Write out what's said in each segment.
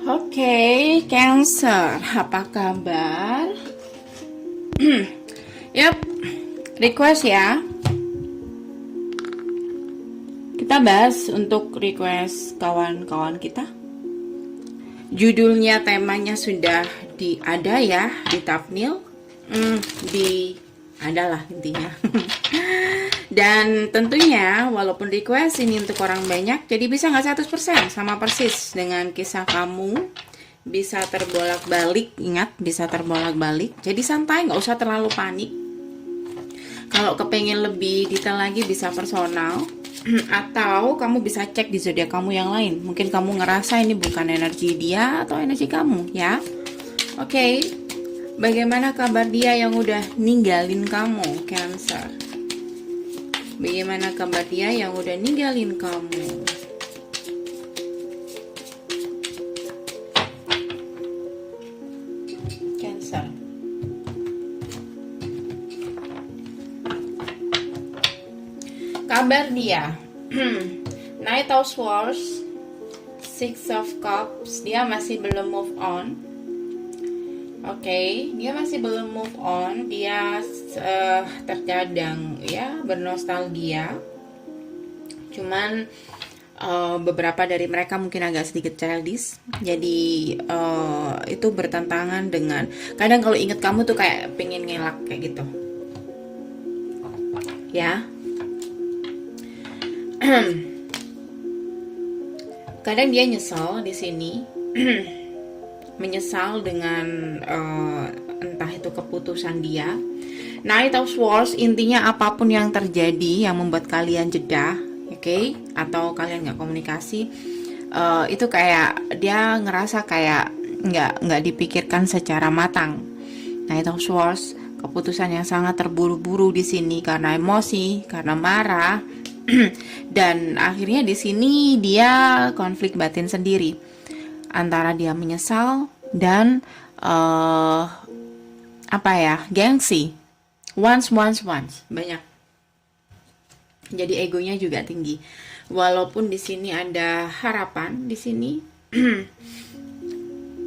Oke, Cancer, apa kabar? Yap, request ya. Kita bahas untuk request kawan-kawan kita. Judulnya, temanya sudah ada ya di thumbnail. Adalah intinya. Dan tentunya walaupun request ini untuk orang banyak, jadi bisa nggak 100% sama persis dengan kisah kamu. Bisa terbolak-balik, ingat bisa terbolak-balik. Jadi santai, nggak usah terlalu panik. Kalau kepengen lebih detail lagi bisa personal. Atau kamu bisa cek di zodiak kamu yang lain. Mungkin kamu ngerasa ini bukan energi dia atau energi kamu ya. Oke. Bagaimana kabar dia yang udah ninggalin kamu, Cancer? Bagaimana kabar dia yang udah ninggalin kamu? Cancer. Kabar dia. Knight of Swords, Six of Cups, dia masih belum move on. Oke, dia masih belum move on. Dia terkadang ya bernostalgia. Cuman beberapa dari mereka mungkin agak sedikit childish. Jadi itu bertentangan dengan, kadang kalau inget kamu tuh kayak pengen ngelak kayak gitu. Ya. Kadang dia nyesal di sini. Menyesal dengan entah itu keputusan dia. Knight of Swords, intinya apapun yang terjadi yang membuat kalian jeda, oke, atau kalian nggak komunikasi, itu kayak dia ngerasa kayak nggak dipikirkan secara matang. Knight of Swords, keputusan yang sangat terburu-buru di sini karena emosi, karena marah, dan akhirnya di sini dia konflik batin sendiri antara dia menyesal dan gengsi, once banyak. Jadi egonya juga tinggi. Walaupun di sini ada harapan di sini.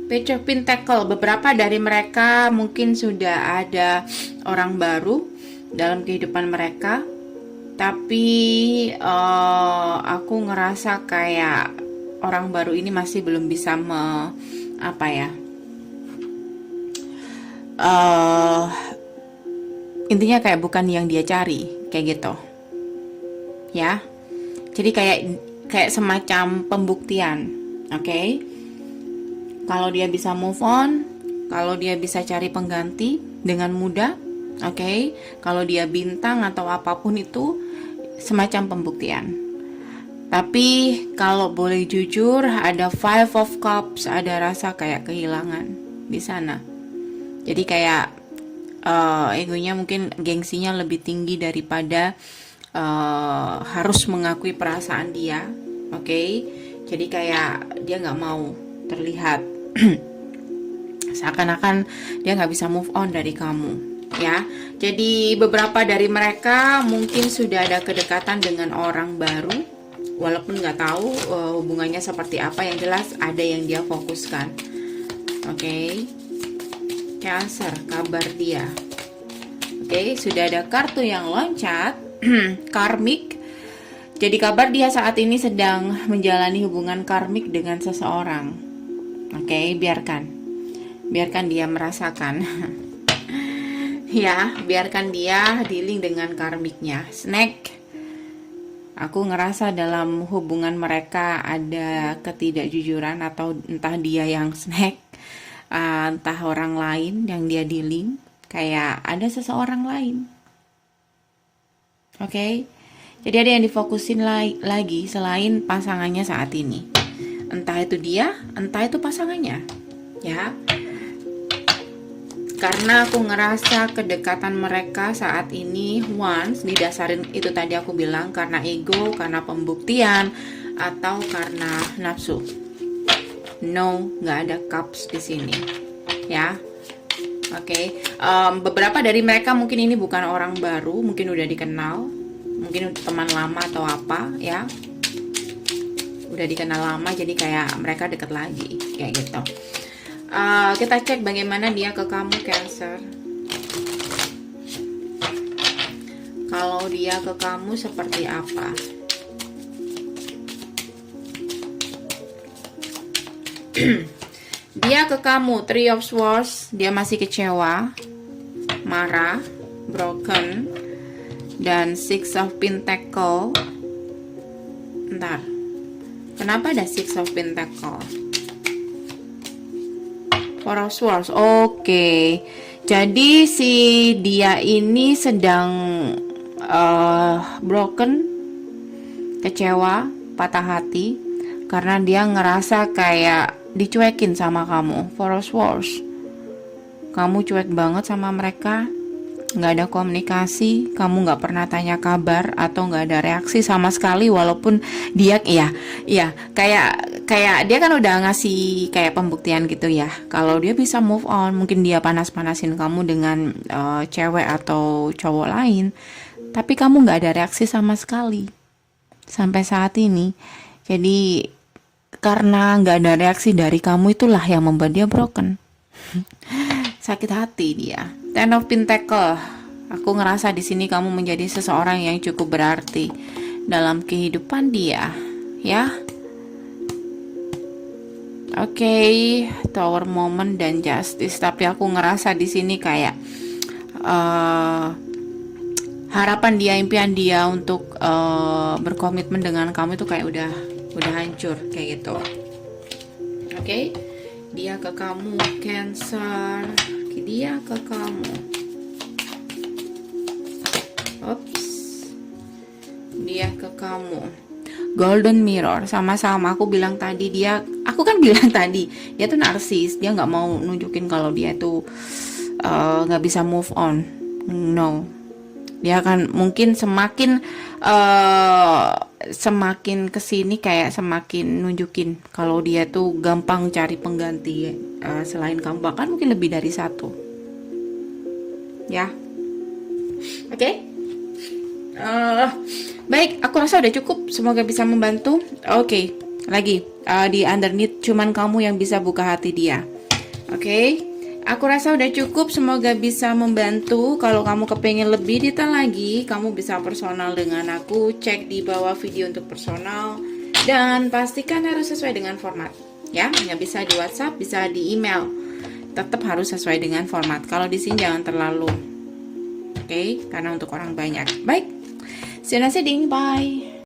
Page of Pentacle, beberapa dari mereka mungkin sudah ada orang baru dalam kehidupan mereka, tapi aku ngerasa kayak orang baru ini masih belum bisa intinya kayak bukan yang dia cari, kayak gitu ya. Jadi kayak semacam pembuktian. Oke. Kalau dia bisa move on, kalau dia bisa cari pengganti dengan mudah, oke. Kalau dia bintang atau apapun itu semacam pembuktian. Tapi kalau boleh jujur, ada Five of Cups, ada rasa kayak kehilangan di sana. Jadi kayak egonya mungkin, gengsinya lebih tinggi daripada harus mengakui perasaan dia, oke? Jadi kayak dia nggak mau terlihat seakan-akan dia nggak bisa move on dari kamu, ya. Jadi beberapa dari mereka mungkin sudah ada kedekatan dengan orang baru. Walaupun nggak tahu hubungannya seperti apa, yang jelas ada yang dia fokuskan. Oke. Cancer, kabar dia. Oke, sudah ada kartu yang loncat. Karmik. Jadi kabar dia saat ini sedang menjalani hubungan karmik dengan seseorang. Oke, biarkan dia merasakan. Ya, biarkan dia dealing dengan karmiknya. Snack. Aku ngerasa dalam hubungan mereka ada ketidakjujuran, atau entah dia yang snack, entah orang lain yang dia dealing, kayak ada seseorang lain. Oke. Jadi ada yang difokusin lagi selain pasangannya saat ini. Entah itu dia, entah itu pasangannya. Ya. Karena aku ngerasa kedekatan mereka saat ini once didasarin itu tadi aku bilang, karena ego, karena pembuktian, atau karena nafsu. No, nggak ada cups di sini, ya. Oke. Beberapa dari mereka mungkin ini bukan orang baru, mungkin udah dikenal, mungkin teman lama atau apa, ya. udah dikenal lama, jadi kayak mereka deket lagi kayak gitu. Kita cek bagaimana dia ke kamu Cancer. Kalau dia ke kamu seperti apa? Dia ke kamu Three of Swords, dia masih kecewa, marah, broken, dan Six of Pentacle. Bentar, kenapa ada Six of Pentacle? Four of Swords. Oke. Jadi si dia ini sedang broken, kecewa, patah hati karena dia ngerasa kayak dicuekin sama kamu. Four of Swords. Kamu cuek banget sama mereka, nggak ada komunikasi, kamu nggak pernah tanya kabar atau nggak ada reaksi sama sekali, walaupun dia kayak dia kan udah ngasih kayak pembuktian gitu ya kalau dia bisa move on. Mungkin dia panas-panasin kamu dengan cewek atau cowok lain, tapi kamu nggak ada reaksi sama sekali sampai saat ini. Jadi karena nggak ada reaksi dari kamu, itulah yang membuat dia broken. Sakit hati dia. Ten of Pentacle. Aku ngerasa di sini kamu menjadi seseorang yang cukup berarti dalam kehidupan dia, ya. Oke, Tower Moment dan Justice. Tapi aku ngerasa di sini kayak harapan dia, impian dia untuk berkomitmen dengan kamu itu kayak udah hancur kayak gitu. Oke. Dia ke kamu Cancer. Dia ke kamu. Oops. Dia ke kamu Golden Mirror. Sama-sama aku bilang tadi aku kan bilang tadi dia tuh narsis. Dia nggak mau nunjukin kalau dia tuh nggak bisa move on. No. Dia akan mungkin semakin kesini kayak semakin nunjukin kalau dia tuh gampang cari pengganti selain kamu, bahkan mungkin lebih dari satu, ya. Oke. Baik, aku rasa udah cukup, semoga bisa membantu. Oke, lagi di underneath cuman kamu yang bisa buka hati dia. Oke. Aku rasa udah cukup, semoga bisa membantu. Kalau kamu kepengen lebih detail lagi, kamu bisa personal dengan aku. Cek di bawah video untuk personal. Dan pastikan harus sesuai dengan format. Ya, nggak bisa di WhatsApp, bisa di email. Tetap harus sesuai dengan format. Kalau di sini jangan terlalu. Oke, karena untuk orang banyak. Baik, see you next time. Bye.